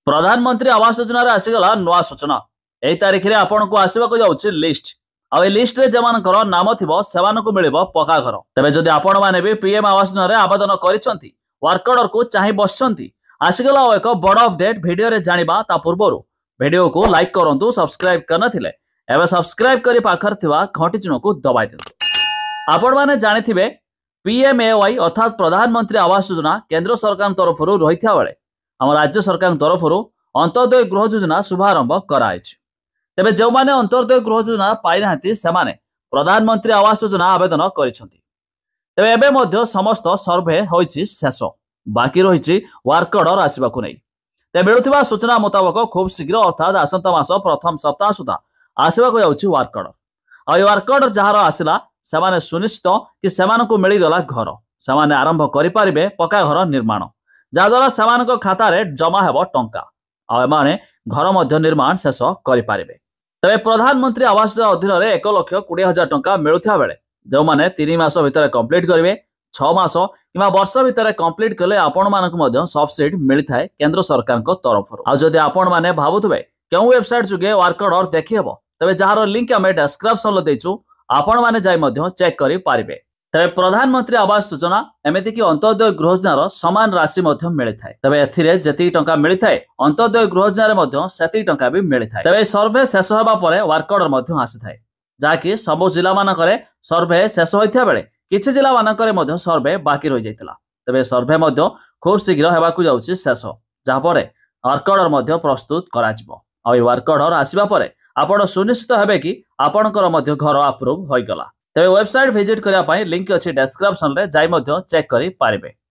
प्रधानमंत्री आवास योजना रे आसीगला नुआ सूचना। एही तारीख रे आपन को आसीबाको जाउछि लिस्ट। आ ए लिस्ट रे जमानकर नाम थिबो सेवानकु मिलिबो पक्का घर। तबे जदि आपन माने भी पीएम आवास योजना रे आवेदन करिसंती, वर्क ऑर्डर को चाहि बससंती, आसीगला एक बड़ अपडेट वीडियो रे जानिबा ता पूर्वरु वीडियो को लाइक करंतु, सब्सक्राइब करनथिले एबे सब्सक्राइब करी पाखर थिबा घंटी चिन्ह को दबाइ दियंतु। आपन माने जानिथिबे पीएमएवाई अर्थात प्रधानमंत्री आवास योजना केंद्र सरकार तरफरु रहिथा बेले आम राज्य सरकार तरफरु अंत्योदय गृह योजना शुभारंभ कराइछि। तेबे जो माने अंत्योदय गृह योजना पाइ नाहंती सेमाने प्रधानमंत्री आवास योजना आवेदन करिसंती। तेबे एबे मध्य समस्त सर्वे होइछि शेष, बाकी रहिछि वर्क ऑर्डर आसीबाकु नै। तेबे मिलुथिबा सूचना मुताबक खूब शीघ्र अर्थात आसंता मास प्रथम सप्ताह सुधा आसीबाकु जाउछि वर्क ऑर्डर। आ वर्क ऑर्डर जहार आसिला सेमाने सुनिश्चित कि सेमानकु मिली गला घर, सेमाने आरंभ करि पारिबे पक्का घर निर्माण, जहाद्वारा सेमानक खाता रे जमा हेबो टंका आ एमाने घर मध्य निर्माण शेष करि पारिबे। तबे प्रधानमंत्री आवास अधीन रे 1,20,000 टंका मिलुथिया बेले जो माने 3 मास भितर कंप्लीट करिवे, 6 मास किमा वर्ष भितर कंप्लीट कले आपण मानक मध्य सब्सिडी मिलि थाए केंद्र सरकार को तरफरु। आ जदि आपण माने भाबुथबे केउ वेबसाइट जुगे वर्क ऑर्डर देखि हेबो, तबे जहार लिंक हमें डिस्क्रिप्शन लो देइछु, आपण माने जाई मध्य चेक करि पारिबे। तबे प्रधानमंत्री आवास योजना एमिति कि अंत्योदय गृह योजनार समान राशि मध्य मिलि थाए। तबे एथिरे जेति टंका मिलि थाए अंत्योदय गृह योजनार मध्य सेति टंका भी मिलि थाए। तबे सर्वे शेष होबा परे वर्क ऑर्डर मध्य आसी थाए, जाकि सब जिला मानकरे सर्वे शेष होइथिया बेले किछि जिला मानकरे मध्य सर्वे बाकी रहि जाइतिला। तबे सर्वे मध्य खूब शीघ्र हेबाकु जाउछि शेष, जा परे वर्क ऑर्डर मध्य प्रस्तुत करा जिवो। आ ए वर्क ऑर्डर आसीबा परे आपण सुनिश्चित हेबे कि आपणकर मध्य घर अप्रूव होई गला। तेबे वेबसाइट विजिट करिया पई लिंक अछि डिस्क्रिप्शन रे, जाई मध्य चेक करि पारिबे।